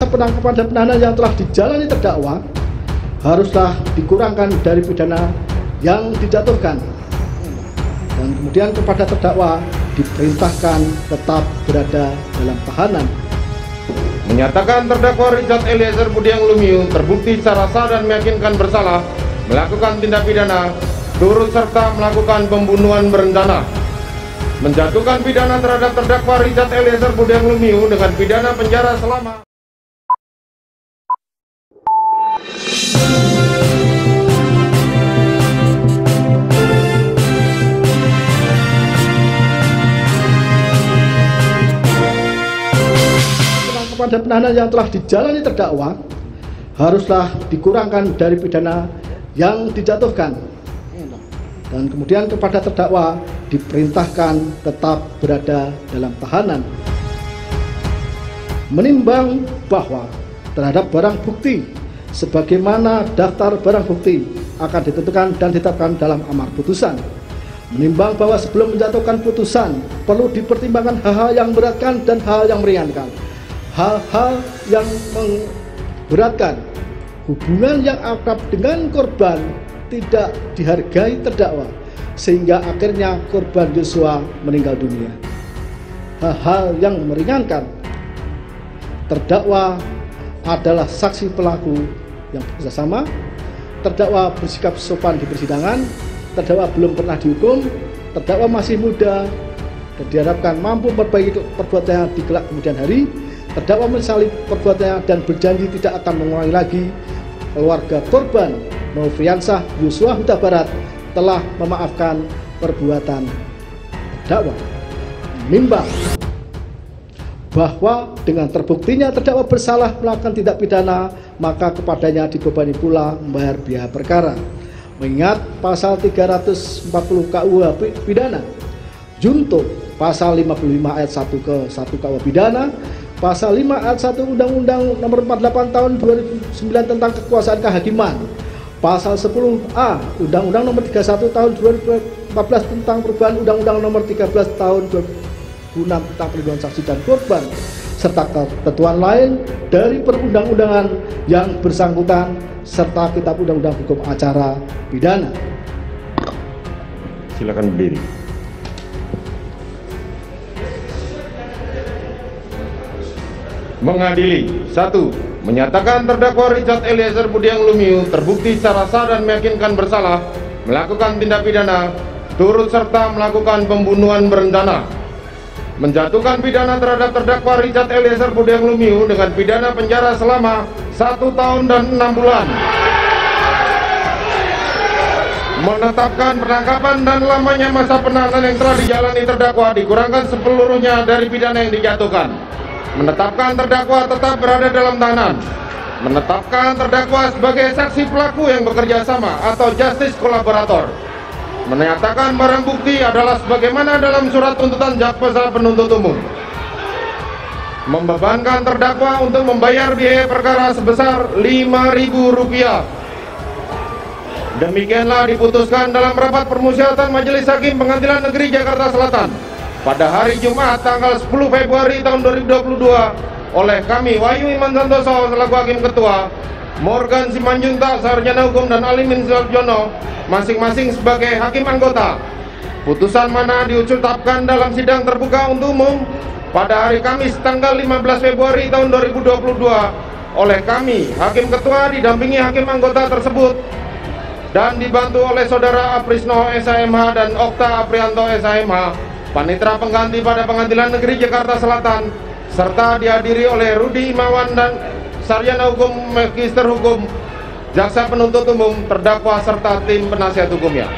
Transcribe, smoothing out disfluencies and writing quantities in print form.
penangkapan dan penahanan yang telah dijalani terdakwa haruslah dikurangkan dari pidana yang dijatuhkan. Dan kemudian kepada terdakwa diperintahkan tetap berada dalam tahanan. Menyatakan terdakwa Richard Eliezer Budiang Lumiu terbukti secara sah dan meyakinkan bersalah melakukan tindak pidana turut serta melakukan pembunuhan berencana. Menjatuhkan pidana terhadap terdakwa Richard Eliezer Budiang Lumiu dengan pidana penjara selama penangkapan dan penahanan yang telah dijalani terdakwa haruslah dikurangkan dari pidana yang dijatuhkan. Dan kemudian kepada terdakwa diperintahkan tetap berada dalam tahanan. Menimbang bahwa terhadap barang bukti sebagaimana daftar barang bukti akan ditentukan dan ditetapkan dalam amar putusan. Menimbang bahwa sebelum menjatuhkan putusan perlu dipertimbangkan hal-hal yang memberatkan dan hal yang meringankan. Hal-hal yang memberatkan, hubungan yang akrab dengan korban tidak dihargai terdakwa sehingga akhirnya korban Yosua meninggal dunia. Hal-hal yang meringankan, terdakwa adalah saksi pelaku yang bekerjasama, terdakwa bersikap sopan di persidangan, terdakwa belum pernah dihukum, terdakwa masih muda dan diharapkan mampu memperbaiki perbuatannya di kelak kemudian hari. Terdakwa menyesali perbuatannya dan berjanji tidak akan mengulangi lagi. Keluarga korban Nofriansah Yosua Huta Barat telah memaafkan perbuatan terdakwa. Menimbang bahwa dengan terbuktinya terdakwa bersalah melakukan tindak pidana, maka kepadanya dibebani pula membayar biaya perkara. Mengingat pasal 340 KUH pidana, junto pasal 55 ayat 1 ke 1 KUH pidana, pasal 5 ayat 1 Undang-Undang Nomor 48 Tahun 2009 tentang Kekuasaan Kehakiman, pasal 10A Undang-Undang Nomor 31 Tahun 2014 tentang perubahan Undang-Undang Nomor 13 Tahun 2006 tentang perlindungan saksi dan korban, serta ketentuan lain dari perundang-undangan yang bersangkutan serta kitab undang-undang hukum acara pidana. Silakan berdiri. Mengadili. 1. Menyatakan terdakwa Richard Eliezer Budiang Lumiu terbukti secara sah dan meyakinkan bersalah melakukan tindak pidana turut serta melakukan pembunuhan berencana. Menjatuhkan pidana terhadap terdakwa Richard Eliezer Budiang Lumiu dengan pidana penjara selama 1 tahun dan 6 bulan. Menetapkan penangkapan dan lamanya masa penahanan yang telah dijalani terdakwa dikurangkan sepeluruhnya dari pidana yang dijatuhkan. Menetapkan terdakwa tetap berada dalam tahanan. Menetapkan terdakwa sebagai saksi pelaku yang bekerja sama atau justice kolaborator. Menyatakan barang bukti adalah sebagaimana dalam surat tuntutan jaksa penuntut umum. Membebankan terdakwa untuk membayar biaya perkara sebesar Rp5.000. Demikianlah diputuskan dalam rapat permusyawaratan Majelis Hakim Pengadilan Negeri Jakarta Selatan pada hari Jumat tanggal 10 Februari tahun 2022 oleh kami Wahyu Iman Santoso selaku Hakim Ketua, Morgan Simanjuntak Sarjana Hukum dan Alimin Sarjono masing-masing sebagai Hakim Anggota. Putusan mana diucapkan dalam sidang terbuka untuk umum pada hari Kamis tanggal 15 Februari tahun 2022 oleh kami Hakim Ketua didampingi Hakim Anggota tersebut dan dibantu oleh Saudara Aprisno SHMH dan Okta Aprianto SHMH, Panitera Pengganti pada Pengadilan Negeri Jakarta Selatan, serta dihadiri oleh Rudi Imawan dan Sarjana Hukum Magister Hukum, Jaksa Penuntut Umum, terdakwa serta tim penasihat hukumnya.